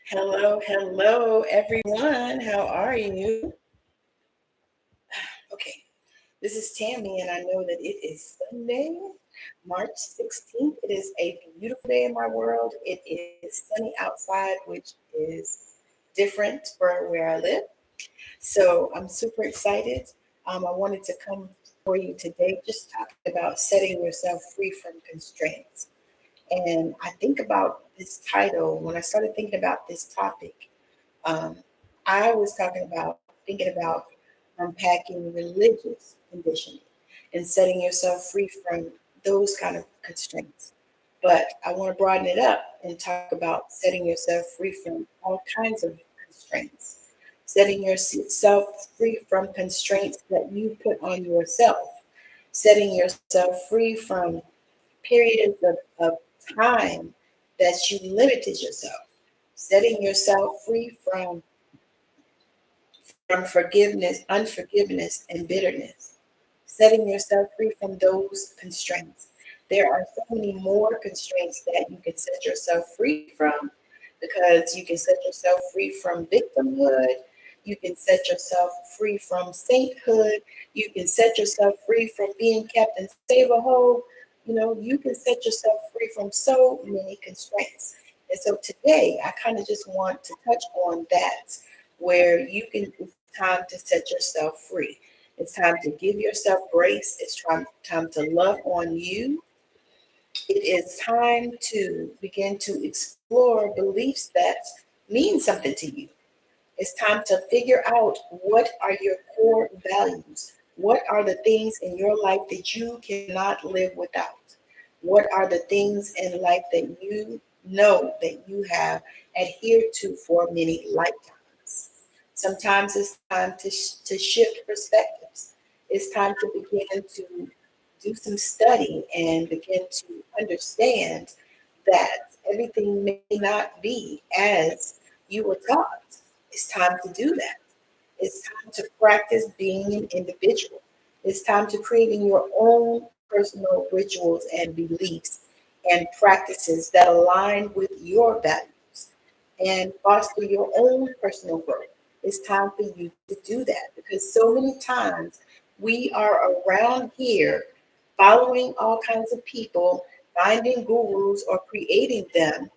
Hello, hello, everyone. How are you? Okay, this is Tammy, and I know that it is Sunday, March 16th. It is a beautiful day in my world. It is sunny outside, which is different for where I live. So I'm super excited. I wanted to come for you today just talking about setting yourself free from constraints. And I think about this title when I started thinking about this topic. Um, I was thinking about unpacking religious conditioning and setting yourself free from those kind of constraints. But I want to broaden it up and talk about setting yourself free from all kinds of constraints, setting yourself free from constraints that you put on yourself, setting yourself free from periods of time that you limited yourself, setting yourself free from forgiveness, unforgiveness, and bitterness, setting yourself free from those constraints. There are so many more constraints that you can set yourself free from because you can set yourself free from victimhood. You can set yourself free from sainthood. You can set yourself free from being Captain Save a Hole. You can set yourself free from so many constraints. And so today, I kind of just want to touch on that, where it's time to set yourself free. It's time to give yourself grace. It's time to love on you. It is time to begin to explore beliefs that mean something to you. It's time to figure out what are your core values. What are the things in your life that you cannot live without? What are the things in life that you know that you have adhered to for many lifetimes? Sometimes it's time to shift perspectives. It's time to begin to do some study and begin to understand that everything may not be as you were taught. It's time to do that. It's time to practice being an individual. It's time to creating your own personal rituals and beliefs and practices that align with your values and foster your own personal growth. It's time for you to do that because so many times we are around here following all kinds of people, finding gurus or creating them,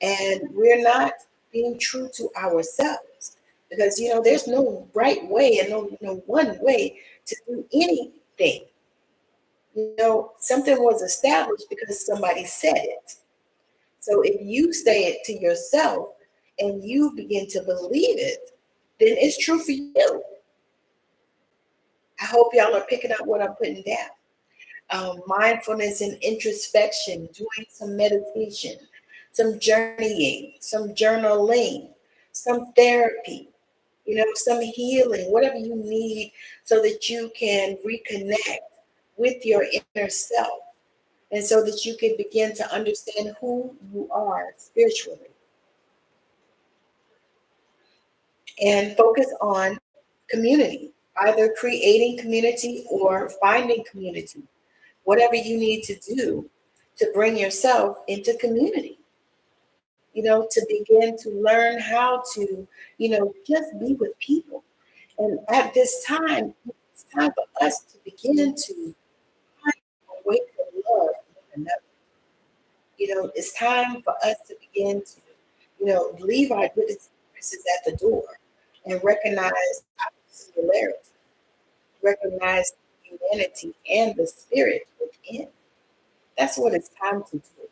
and we're not being true to ourselves because there's no right way and no one way to do anything. Something was established because somebody said it. So if you say it to yourself and you begin to believe it, then it's true for you. I hope y'all are picking up what I'm putting down. Mindfulness and introspection, doing some meditation, some journeying, some journaling, some therapy, some healing, whatever you need so that you can reconnect with your inner self and so that you can begin to understand who you are spiritually and focus on community, either creating community or finding community, whatever you need to do to bring yourself into community, to begin to learn how to, just be with people. And at this time, it's time for us to begin to find a way to love one another. It's time for us to begin to, leave our differences at the door and recognize our similarity, recognize humanity and the spirit within. That's what it's time to do.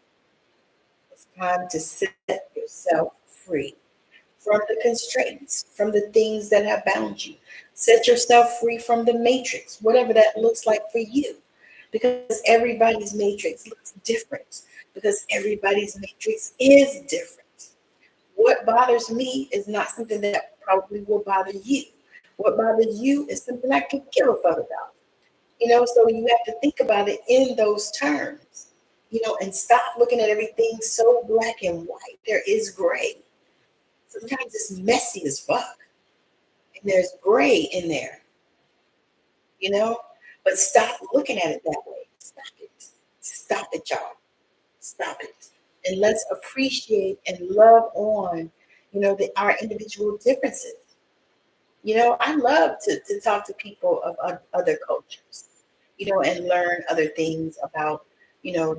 It's time to set yourself free from the constraints, from the things that have bound you. Set yourself free from the matrix, whatever that looks like for you, because everybody's matrix looks different, because everybody's matrix is different. What bothers me is not something that probably will bother you. What bothers you is something I could give a fuck about. So you have to think about it in those terms, and stop looking at everything so black and white. There is gray. Sometimes it's messy as fuck, and there's gray in there, you know. But stop looking at it that way. Stop it. Stop it, y'all. Stop it. And let's appreciate and love on, our individual differences. I love to talk to people of other cultures, and learn other things about,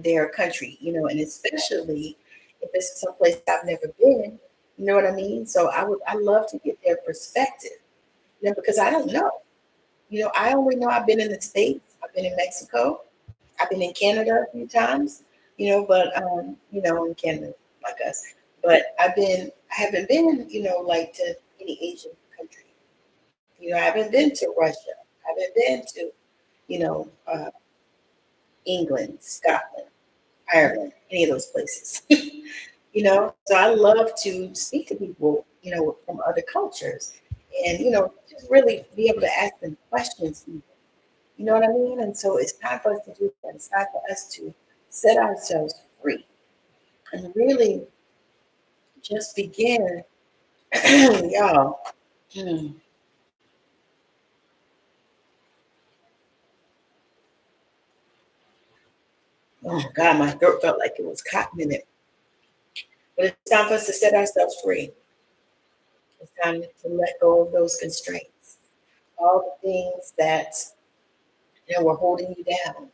their country, and especially if it's someplace I've never been, you know what I mean? So I love to get their perspective, because I don't know. I only know I've been in the States, I've been in Mexico, I've been in Canada a few times, but in Canada like us. But I haven't been, like to any Asian country. I haven't been to Russia. I haven't been to, England, Scotland, Ireland, any of those places. So I love to speak to people, from other cultures and, just really be able to ask them questions. You know what I mean? And so it's time for us to do that. It's time for us to set ourselves free and really just begin, y'all. Hmm. Oh God, my throat felt like it was cotton in it. But it's time for us to set ourselves free. It's time to let go of those constraints, all the things that were holding you down,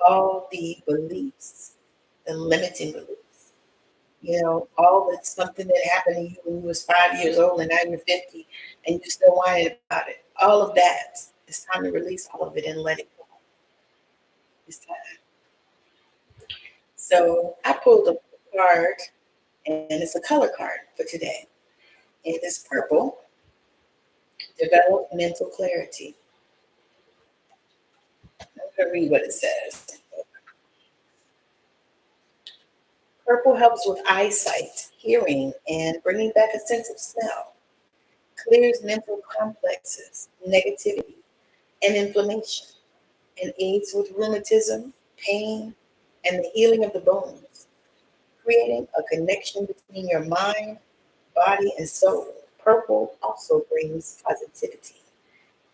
all the beliefs, the limiting beliefs. All that's something that happened to you when you was 5 years old and now you're 50 and you're still whining about it. All of that. It's time to release all of it and let it go. It's time. So I pulled a card, and it's a color card for today. And it's purple. Develop mental clarity. I'm going to read what it says. Purple helps with eyesight, hearing, and bringing back a sense of smell. Clears mental complexes, negativity, and inflammation, and aids with rheumatism, pain, and the healing of the bones, creating a connection between your mind, body, and soul. Purple also brings positivity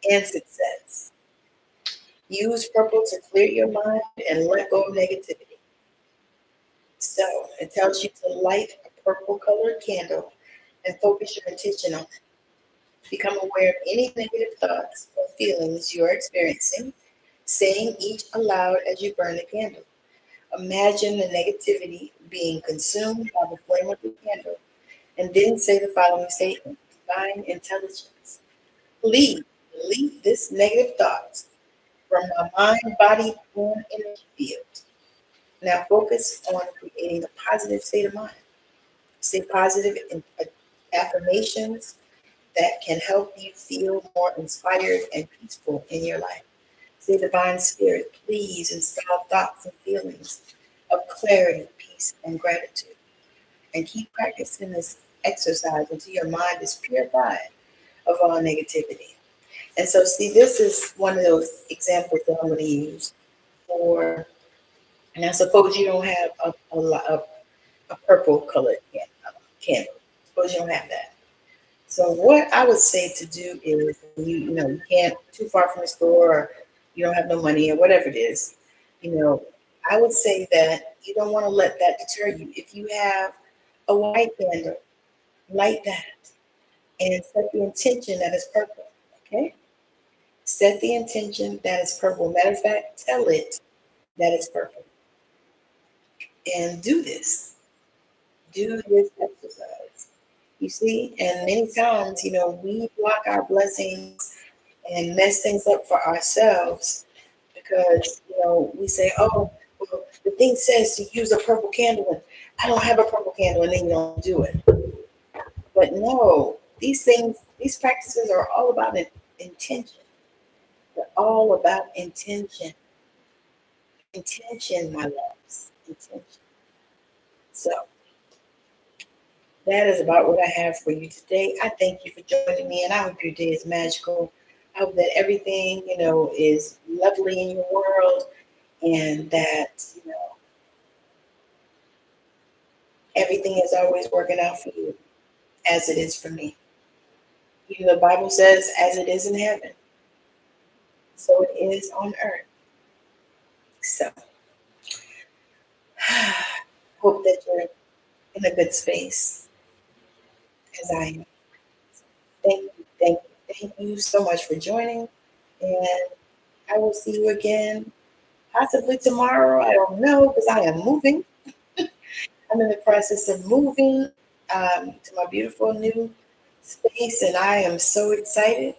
and success. Use purple to clear your mind and let go of negativity. So it tells you to light a purple colored candle and focus your attention on it. Become aware of any negative thoughts or feelings you are experiencing, saying each aloud as you burn the candle. Imagine the negativity being consumed by the flame of the candle, and then say the following statement: Divine intelligence, please delete this negative thought from my mind, body, and energy field. Now focus on creating a positive state of mind. Say positive affirmations that can help you feel more inspired and peaceful in your life. Say, Divine Spirit, please install thoughts and feelings of clarity, peace, and gratitude. And keep practicing this exercise until your mind is purified of all negativity. And so, see, this is one of those examples that I'm going to use for, and I suppose you don't have a purple colored candle. Suppose you don't have that. So what I would say to do is, you can't too far from the store, or you don't have no money, or whatever it is, I would say that you don't want to let that deter you. If you have a white candle, light that and set the intention that it's purple. Okay, set the intention that it's purple. Matter of fact, tell it that it's purple, and do this. Do this exercise. You see, and many times, we block our blessings and mess things up for ourselves because we say, oh, well, the thing says to use a purple candle, and I don't have a purple candle, and then you don't do it. But no, these practices are all about intention. They're all about intention. Intention, my loves. Intention. So that is about what I have for you today. I thank you for joining me, and I hope your day is magical. I hope that everything, is lovely in your world, and that, everything is always working out for you as it is for me. The Bible says, as it is in heaven, so it is on earth. So, hope that you're in a good space as I am. Thank you so much for joining. And I will see you again possibly tomorrow. I don't know because I am moving. I'm in the process of moving to my beautiful new space, and I am so excited.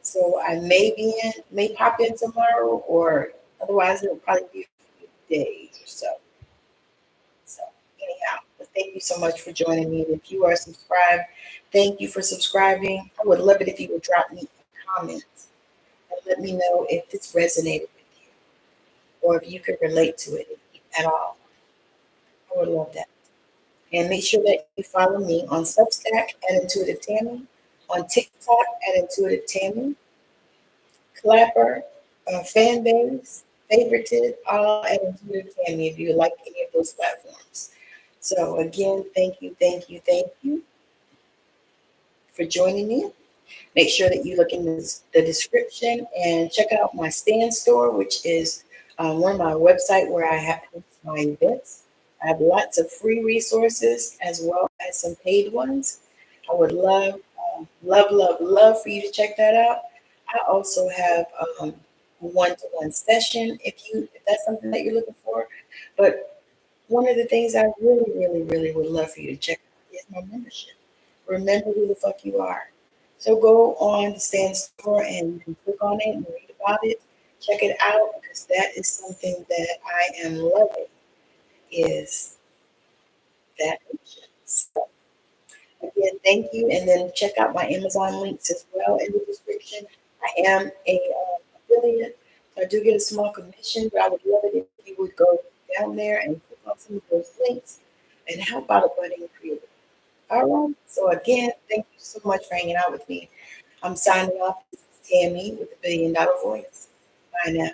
So I may pop in tomorrow, or otherwise it'll probably be a few days or so. So anyhow, but thank you so much for joining me. And if you are subscribed, thank you for subscribing. I would love it if you would drop me a comment and let me know if this resonated with you or if you could relate to it at all. I would love that. And make sure that you follow me on Substack at Intuitive Tammy, on TikTok at Intuitive Tammy, Clapper, fan base, favorited, all at Intuitive Tammy if you like any of those platforms. So again, thank you for joining me. Make sure that you look in the description and check out my stand store, which is one of my website where I have my events. I have lots of free resources as well as some paid ones. I would love for you to check that out. I also have one-to-one session if that's something that you're looking for. But one of the things I really would love for you to check out is my membership. Remember who the fuck you are. So go on the stand store and you can click on it and read about it. Check it out because that is something that I am loving is that membership. So again, thank you. And then check out my Amazon links as well in the description. I am a affiliate, so I do get a small commission, but I would love it if you would go down there and click on some of those links and help out a budding creator. All right. So again, thank you so much for hanging out with me. I'm signing off. This is Tammy with the $1 Billion Voice. Bye now.